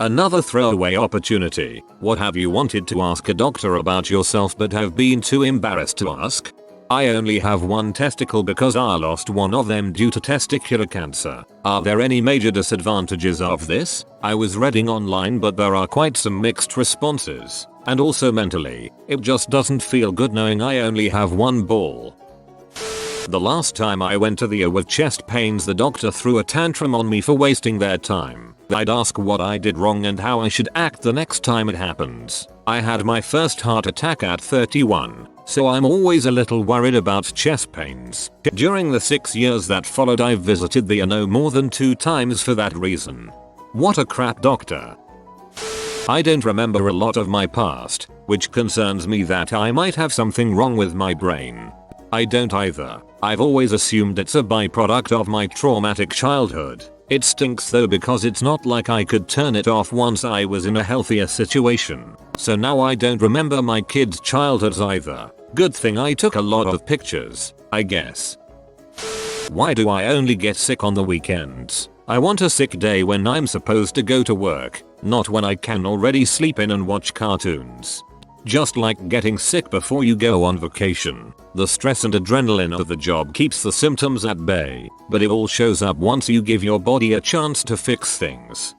Another throwaway opportunity. What have you wanted to ask a doctor about yourself but have been too embarrassed to ask? I only have one testicle because I lost one of them due to testicular cancer. Are there any major disadvantages of this? I was reading online but there are quite some mixed responses. And also mentally, it just doesn't feel good knowing I only have one ball. The last time I went to the ER with chest pains, the doctor threw a tantrum on me for wasting their time. I'd ask what I did wrong and how I should act the next time it happens. I had my first heart attack at 31, so I'm always a little worried about chest pains. During the 6 years that followed, I visited the ER no more than 2 times for that reason. What a crap doctor. I don't remember a lot of my past, which concerns me that I might have something wrong with my brain. I don't either. I've always assumed it's a byproduct of my traumatic childhood. It stinks though because it's not like I could turn it off once I was in a healthier situation. So now I don't remember my kids' childhoods either. Good thing I took a lot of pictures, I guess. Why do I only get sick on the weekends? I want a sick day when I'm supposed to go to work, not when I can already sleep in and watch cartoons. Just like getting sick before you go on vacation. The stress and adrenaline of the job keeps the symptoms at bay, but it all shows up once you give your body a chance to fix things.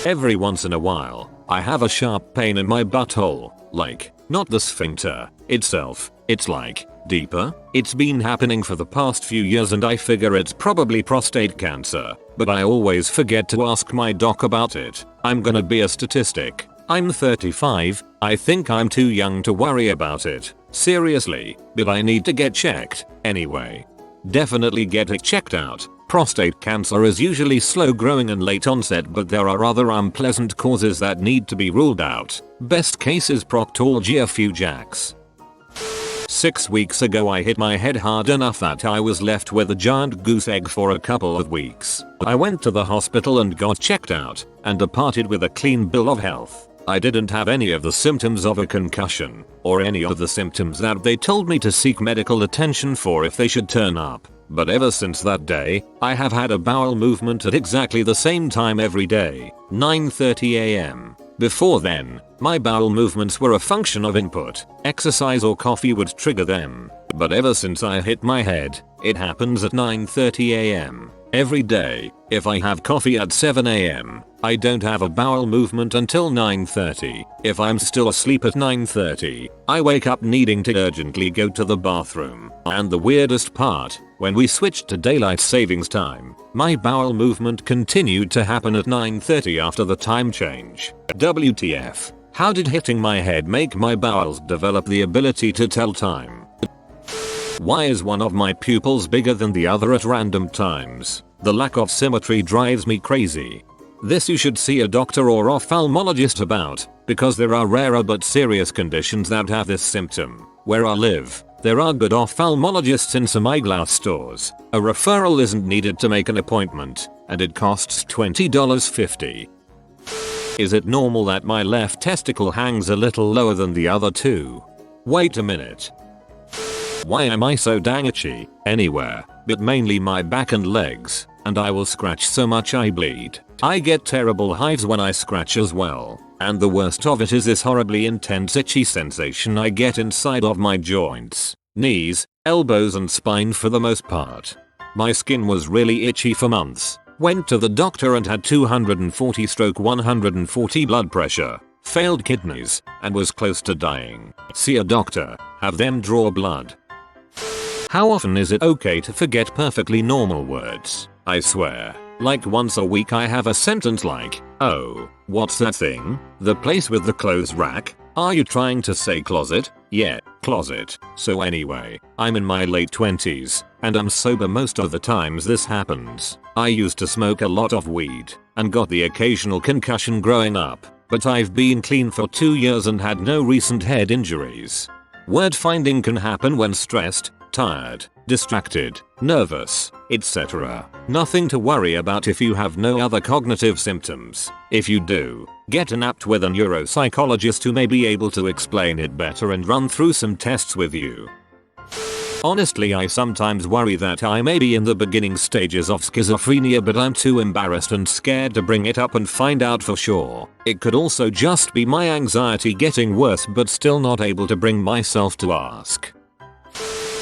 Every once in a while, I have a sharp pain in my butthole, like, not the sphincter itself, it's like, deeper. It's been happening for the past few years and I figure it's probably prostate cancer, but I always forget to ask my doc about it. I'm gonna be a statistic. I'm 35, I think I'm too young to worry about it. Seriously, but I need to get checked, anyway. Definitely get it checked out. Prostate cancer is usually slow growing and late onset, but there are other unpleasant causes that need to be ruled out. Best case is proctalgia fugax. 6 weeks ago I hit my head hard enough that I was left with a giant goose egg for a couple of weeks. I went to the hospital and got checked out, and departed with a clean bill of health. I didn't have any of the symptoms of a concussion, or any of the symptoms that they told me to seek medical attention for if they should turn up. But ever since that day, I have had a bowel movement at exactly the same time every day, 9:30 am. Before then, my bowel movements were a function of input. Exercise or coffee would trigger them. But ever since I hit my head, it happens at 9:30 am. Every day. If I have coffee at 7 am, I don't have a bowel movement until 9:30. If I'm still asleep at 9:30, I wake up needing to urgently go to the bathroom. And the weirdest part, when we switched to daylight savings time, my bowel movement continued to happen at 9:30 after the time change. WTF? How did hitting my head make my bowels develop the ability to tell time? Why is one of my pupils bigger than the other at random times? The lack of symmetry drives me crazy. This you should see a doctor or ophthalmologist about, because there are rarer but serious conditions that have this symptom. Where I live, there are good ophthalmologists in some eyeglass stores. A referral isn't needed to make an appointment, and it costs $20.50. Is it normal that my left testicle hangs a little lower than the other two? Wait a minute. Why am I so dang itchy? Anywhere, but mainly my back and legs, and I will scratch so much I bleed. I get terrible hives when I scratch as well, and the worst of it is this horribly intense itchy sensation I get inside of my joints, knees, elbows and spine for the most part. My skin was really itchy for months. Went to the doctor and had 240/140 blood pressure, failed kidneys, and was close to dying. See a doctor, have them draw blood. How often is it okay to forget perfectly normal words? I swear, like once a week I have a sentence like, oh, what's that thing? The place with the clothes rack? Are you trying to say closet? Yeah, closet. So anyway, I'm in my late 20s, and I'm sober most of the times this happens. I used to smoke a lot of weed, and got the occasional concussion growing up, but I've been clean for 2 years and had no recent head injuries. Word finding can happen when stressed, tired, distracted, nervous, etc. Nothing to worry about if you have no other cognitive symptoms. If you do, get napped with a neuropsychologist who may be able to explain it better and run through some tests with you. Honestly, I sometimes worry that I may be in the beginning stages of schizophrenia, but I'm too embarrassed and scared to bring it up and find out for sure. It could also just be my anxiety getting worse, but still not able to bring myself to ask.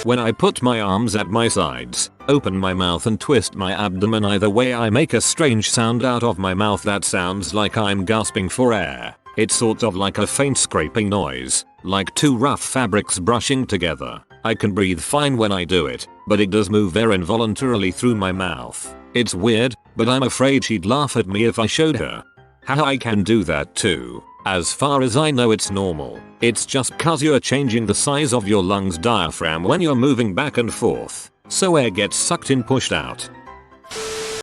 When I put my arms at my sides, open my mouth and twist my abdomen either way, I make a strange sound out of my mouth that sounds like I'm gasping for air. It's sort of like a faint scraping noise, like two rough fabrics brushing together. I can breathe fine when I do it, but it does move air involuntarily through my mouth. It's weird, but I'm afraid she'd laugh at me if I showed her. How I can do that too. As far as I know, it's normal. It's just cause you're changing the size of your lungs diaphragm when you're moving back and forth, so air gets sucked in, pushed out.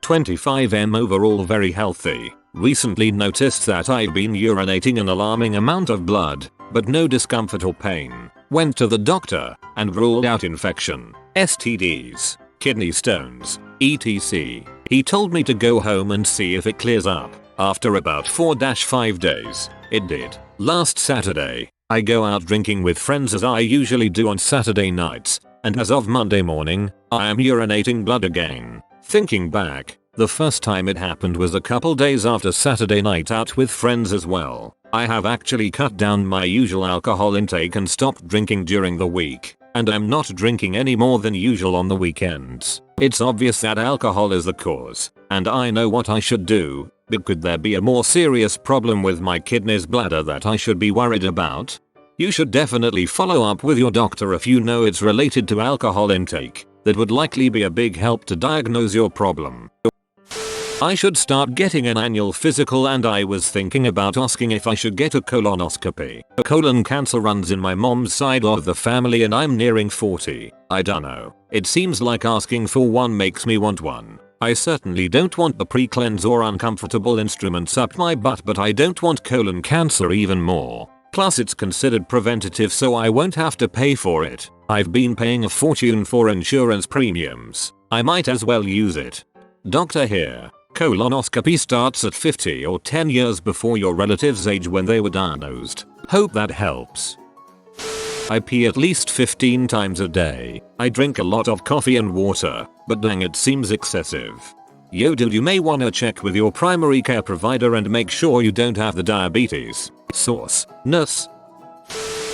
25m overall, very healthy. Recently noticed that I've been urinating an alarming amount of blood, but no discomfort or pain. Went to the doctor and ruled out infection, STDs, kidney stones, etc. He told me to go home and see if it clears up. After about 4-5 days, it did. Last Saturday, I go out drinking with friends as I usually do on Saturday nights, and as of Monday morning, I am urinating blood again. Thinking back, the first time it happened was a couple days after Saturday night out with friends as well. I have actually cut down my usual alcohol intake and stopped drinking during the week, and I'm not drinking any more than usual on the weekends. It's obvious that alcohol is the cause, and I know what I should do, but could there be a more serious problem with my kidneys bladder that I should be worried about? You should definitely follow up with your doctor if you know it's related to alcohol intake. That would likely be a big help to diagnose your problem. I should start getting an annual physical, and I was thinking about asking if I should get a colonoscopy. Colon cancer runs in my mom's side of the family and I'm nearing 40. I dunno. It seems like asking for one makes me want one. I certainly don't want the pre-cleanse or uncomfortable instruments up my butt, but I don't want colon cancer even more. Plus it's considered preventative, so I won't have to pay for it. I've been paying a fortune for insurance premiums. I might as well use it. Doctor here. Colonoscopy starts at 50 or 10 years before your relative's age when they were diagnosed. Hope that helps. I pee at least 15 times a day. I drink a lot of coffee and water, but dang, it seems excessive. Yo dude, you may wanna check with your primary care provider and make sure you don't have the diabetes. Source: nurse.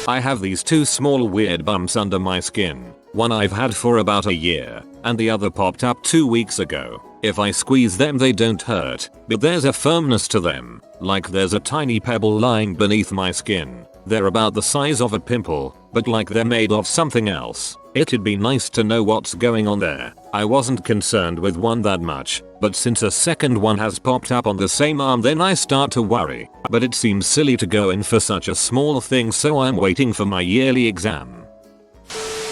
I have these two small weird bumps under my skin. One I've had for about a year, and the other popped up 2 weeks ago. If I squeeze them they don't hurt, but there's a firmness to them, like there's a tiny pebble lying beneath my skin. They're about the size of a pimple, but like they're made of something else. It'd be nice to know what's going on there. I wasn't concerned with one that much, but since a second one has popped up on the same arm, then I start to worry. But it seems silly to go in for such a small thing, so I'm waiting for my yearly exam.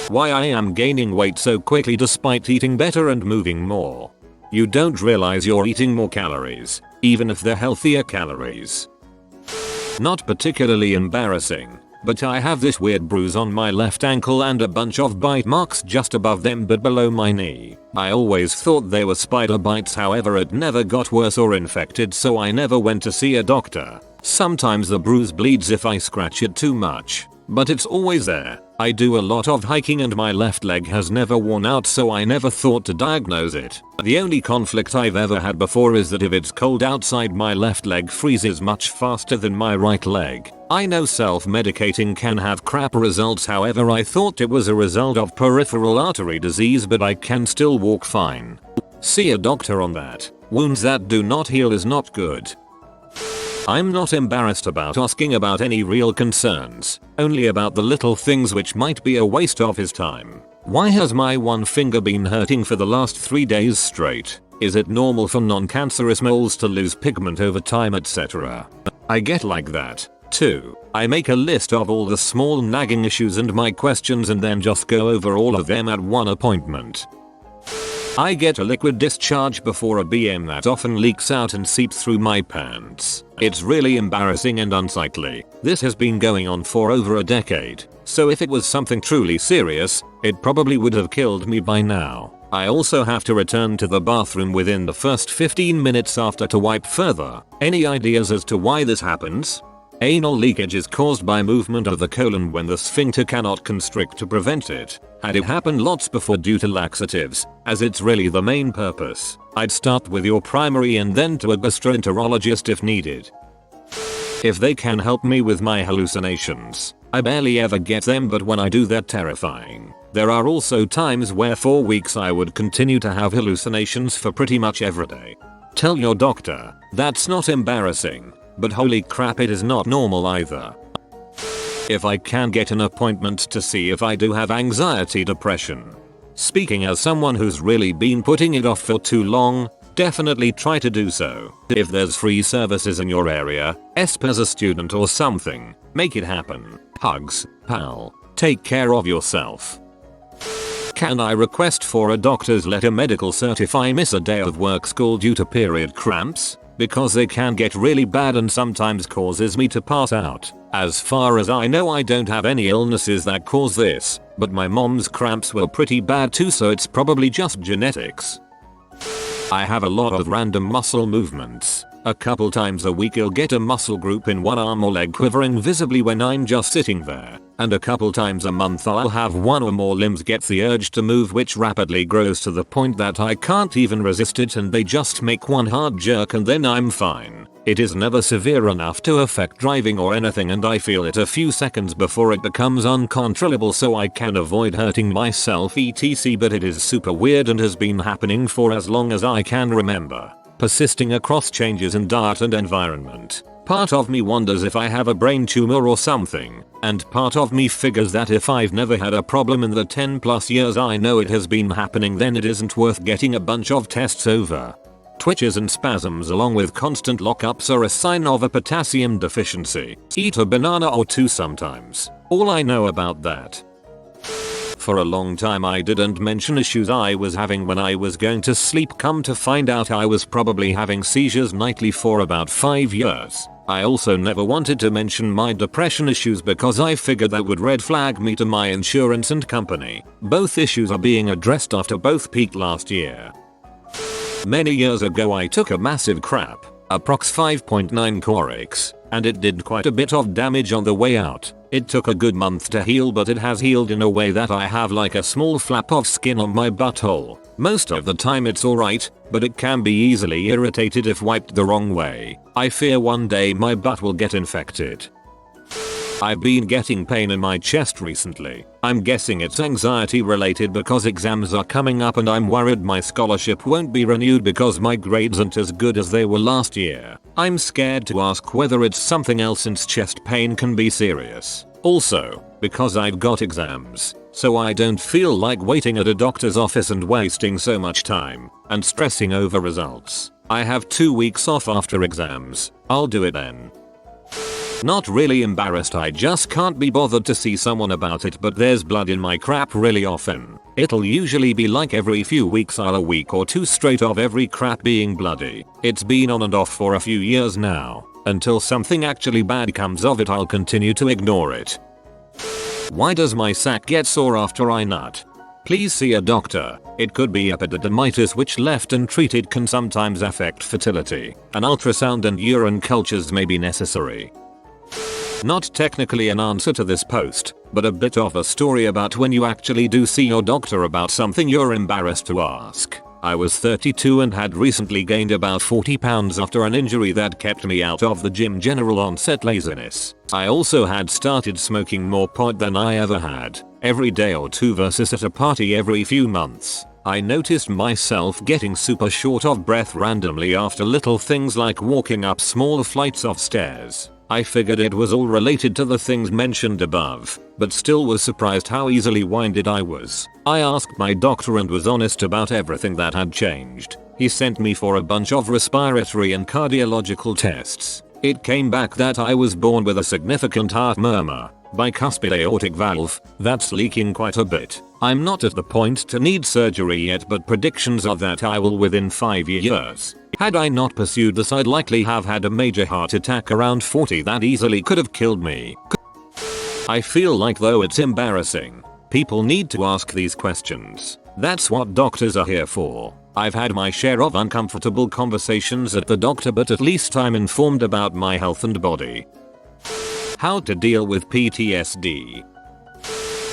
Why I am gaining weight so quickly despite eating better and moving more. You don't realize you're eating more calories, even if they're healthier calories. Not particularly embarrassing, but I have this weird bruise on my left ankle and a bunch of bite marks just above them but below my knee. I always thought they were spider bites, however it never got worse or infected, so I never went to see a doctor. Sometimes the bruise bleeds if I scratch it too much, but it's always there. I do a lot of hiking and my left leg has never worn out, so I never thought to diagnose it. The only conflict I've ever had before is that if it's cold outside, my left leg freezes much faster than my right leg. I know self-medicating can have crap results, however I thought it was a result of peripheral artery disease, but I can still walk fine. See a doctor on that. Wounds that do not heal is not good. I'm not embarrassed about asking about any real concerns, only about the little things which might be a waste of his time. Why has my one finger been hurting for the last 3 days straight? Is it normal for non-cancerous moles to lose pigment over time, etc.? I get like that. 2. I make a list of all the small nagging issues and my questions and then just go over all of them at one appointment. I get a liquid discharge before a BM that often leaks out and seeps through my pants. It's really embarrassing and unsightly. This has been going on for over a decade, so if it was something truly serious, it probably would have killed me by now. I also have to return to the bathroom within the first 15 minutes after to wipe further. Any ideas as to why this happens? Anal leakage is caused by movement of the colon when the sphincter cannot constrict to prevent it. Had it happened lots before due to laxatives, as it's really the main purpose, I'd start with your primary and then to a gastroenterologist if needed. If they can help me with my hallucinations, I barely ever get them, but when I do they're terrifying. There are also times where for weeks I would continue to have hallucinations for pretty much every day. Tell your doctor, that's not embarrassing, but holy crap it is not normal either. If I can get an appointment to see if I do have anxiety depression. Speaking as someone who's really been putting it off for too long, definitely try to do so. If there's free services in your area, as a student or something, make it happen. Hugs, pal. Take care of yourself. Can I request for a doctor's letter medical certify miss a day of work school due to period cramps? Because they can get really bad and sometimes causes me to pass out. As far as I know I don't have any illnesses that cause this, but my mom's cramps were pretty bad too, so it's probably just genetics. I have a lot of random muscle movements. A couple times a week I'll get a muscle group in one arm or leg quivering visibly when I'm just sitting there. And a couple times a month I'll have one or more limbs get the urge to move, which rapidly grows to the point that I can't even resist it and they just make one hard jerk and then I'm fine. It is never severe enough to affect driving or anything, and I feel it a few seconds before it becomes uncontrollable so I can avoid hurting myself etc, but it is super weird and has been happening for as long as I can remember. Persisting across changes in diet and environment. Part of me wonders if I have a brain tumor or something, and part of me figures that if I've never had a problem in the 10+ years I know it has been happening, then it isn't worth getting a bunch of tests over. Twitches and spasms along with constant lockups are a sign of a potassium deficiency. Eat a banana or two sometimes. All I know about that. For a long time I didn't mention issues I was having when I was going to sleep. Come to find out I was probably having seizures nightly for about 5 years. I also never wanted to mention my depression issues because I figured that would red flag me to my insurance and company. Both issues are being addressed after both peaked last year. Many years ago I took a massive crap, approx 5.9 Corex, and it did quite a bit of damage on the way out. It took a good month to heal, but it has healed in a way that I have like a small flap of skin on my butthole. Most of the time it's alright, but it can be easily irritated if wiped the wrong way. I fear one day my butt will get infected. I've been getting pain in my chest recently. I'm guessing it's anxiety related because exams are coming up and I'm worried my scholarship won't be renewed because my grades aren't as good as they were last year. I'm scared to ask whether it's something else since chest pain can be serious. Also, because I've got exams, so I don't feel like waiting at a doctor's office and wasting so much time and stressing over results. I have 2 weeks off after exams. I'll do it then. Not really embarrassed, I just can't be bothered to see someone about it, but there's blood in my crap really often. It'll usually be like every few weeks or a week or two straight of every crap being bloody. It's been on and off for a few years now. Until something actually bad comes of it I'll continue to ignore it. Why does my sack get sore after I nut? Please see a doctor. It could be epididymitis, which left untreated can sometimes affect fertility. An ultrasound and urine cultures may be necessary. Not technically an answer to this post, but a bit of a story about when you actually do see your doctor about something you're embarrassed to ask. I was 32 and had recently gained about 40 pounds after an injury that kept me out of the gym. General onset laziness. I also had started smoking more pot than I ever had, every day or two versus at a party every few months. I noticed myself getting super short of breath randomly after little things like walking up small flights of stairs. I figured it was all related to the things mentioned above, but still was surprised how easily winded I was. I asked my doctor and was honest about everything that had changed. He sent me for a bunch of respiratory and cardiological tests. It came back that I was born with a significant heart murmur, bicuspid aortic valve, that's leaking quite a bit. I'm not at the point to need surgery yet, but predictions are that I will within 5 years. Had I not pursued this I'd likely have had a major heart attack around 40 that easily could have killed me. I feel like though it's embarrassing, people need to ask these questions. That's what doctors are here for. I've had my share of uncomfortable conversations at the doctor, but at least I'm informed about my health and body. How to deal with PTSD.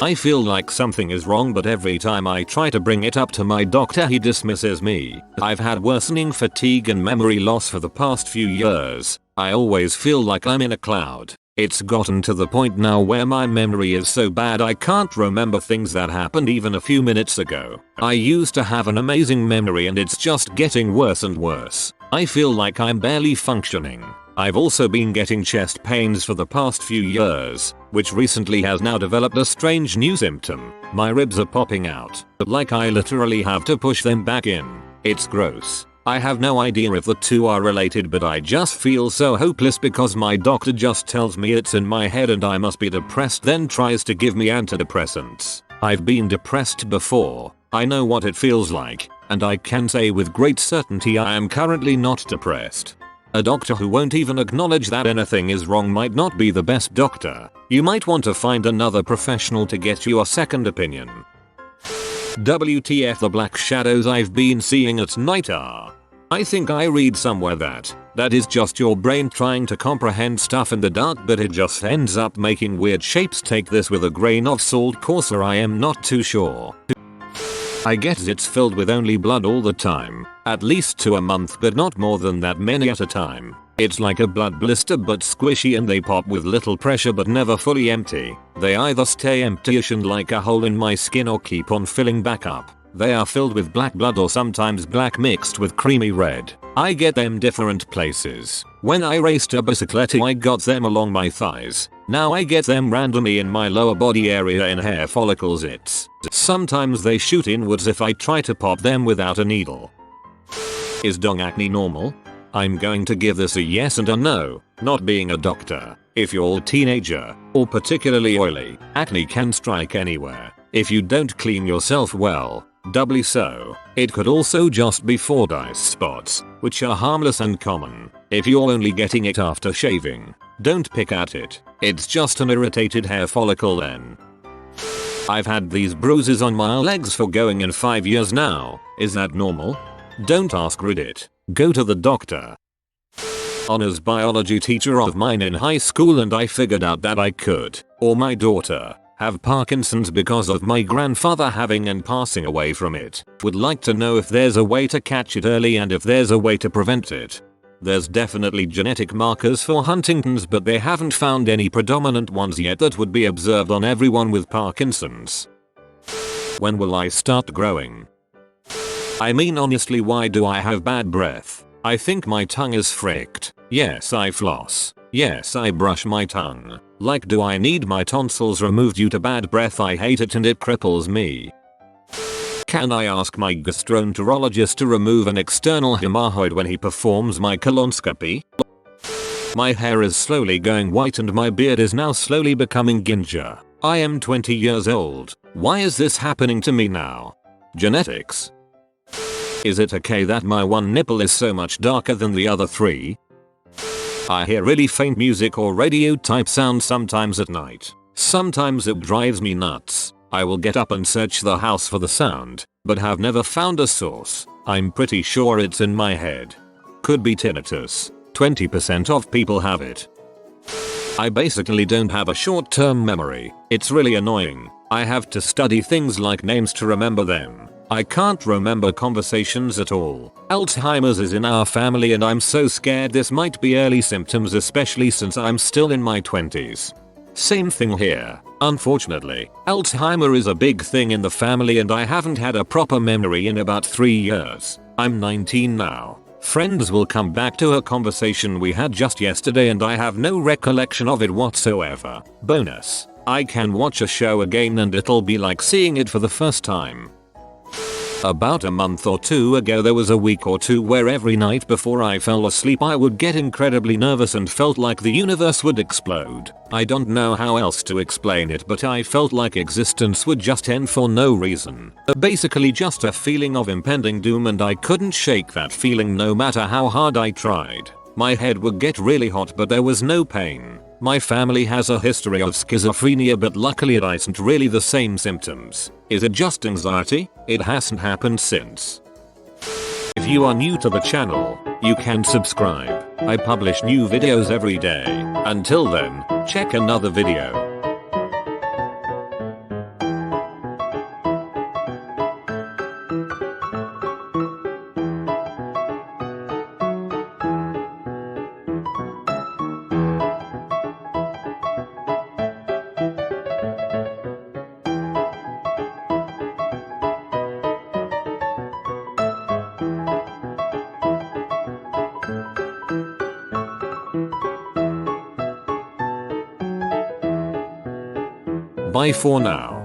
I feel like something is wrong, but every time I try to bring it up to my doctor he dismisses me. I've had worsening fatigue and memory loss for the past few years. I always feel like I'm in a cloud. It's gotten to the point now where my memory is so bad I can't remember things that happened even a few minutes ago. I used to have an amazing memory and it's just getting worse and worse. I feel like I'm barely functioning. I've also been getting chest pains for the past few years, which recently has now developed a strange new symptom. My ribs are popping out, like I literally have to push them back in. It's gross. I have no idea if the two are related, but I just feel so hopeless because my doctor just tells me it's in my head and I must be depressed, then tries to give me antidepressants. I've been depressed before. I know what it feels like, and I can say with great certainty I am currently not depressed. A doctor who won't even acknowledge that anything is wrong might not be the best doctor. You might want to find another professional to get you a second opinion. WTF, the black shadows I've been seeing at night are. I think I read somewhere that is just your brain trying to comprehend stuff in the dark, but it just ends up making weird shapes. Take this with a grain of salt, courser, I am not too sure. I guess it's filled with only blood all the time, at least 2 a month, but not more than that many at a time. It's like a blood blister but squishy, and they pop with little pressure but never fully empty. They either stay empty-ish and like a hole in my skin or keep on filling back up. They are filled with black blood or sometimes black mixed with creamy red. I get them different places. When I raced a bicyclette I got them along my thighs. Now I get them randomly in my lower body area in hair follicles. Sometimes they shoot inwards if I try to pop them without a needle. Is dong acne normal? I'm going to give this a yes and a no, not being a doctor. If you're a teenager, or particularly oily, acne can strike anywhere. If you don't clean yourself well, doubly so. It could also just be Fordyce spots, which are harmless and common. If you're only getting it after shaving, don't pick at it. It's just an irritated hair follicle then. I've had these bruises on my legs for going in 5 years now. Is that normal? Don't ask Reddit. Go to the doctor. Honors biology teacher of mine in high school, and I figured out that I could, or my daughter, have Parkinson's because of my grandfather having and passing away from it. Would like to know if there's a way to catch it early and if there's a way to prevent it. There's definitely genetic markers for Huntington's, but they haven't found any predominant ones yet that would be observed on everyone with Parkinson's. When will I start growing? I mean, honestly, why do I have bad breath? I think my tongue is fricked. Yes, I floss. Yes, I brush my tongue. Like, do I need my tonsils removed due to bad breath? I hate it and it cripples me. Can I ask my gastroenterologist to remove an external hemorrhoid when he performs my colonoscopy? My hair is slowly going white and my beard is now slowly becoming ginger. I am 20 years old. Why is this happening to me now? Genetics? Is it okay that my one nipple is so much darker than the other 3? I hear really faint music or radio type sounds sometimes at night. Sometimes it drives me nuts. I will get up and search the house for the sound, but have never found a source. I'm pretty sure it's in my head. Could be tinnitus. 20% of people have it. I basically don't have a short-term memory. It's really annoying. I have to study things like names to remember them. I can't remember conversations at all. Alzheimer's is in our family and I'm so scared this might be early symptoms, especially since I'm still in my 20s. Same thing here. Unfortunately, Alzheimer is a big thing in the family and I haven't had a proper memory in about 3 years. I'm 19 now. Friends will come back to a conversation we had just yesterday and I have no recollection of it whatsoever. Bonus: I can watch a show again and it'll be like seeing it for the first time. About a month or 2 ago there was a week or 2 where every night before I fell asleep I would get incredibly nervous and felt like the universe would explode. I don't know how else to explain it, but I felt like existence would just end for no reason. Basically just a feeling of impending doom, and I couldn't shake that feeling no matter how hard I tried. My head would get really hot but there was no pain. My family has a history of schizophrenia, but luckily it isn't really the same symptoms. Is it just anxiety? It hasn't happened since. If If you are new to the channel, you can subscribe. I publish new videos every day. Until then, check another video. Bye for now.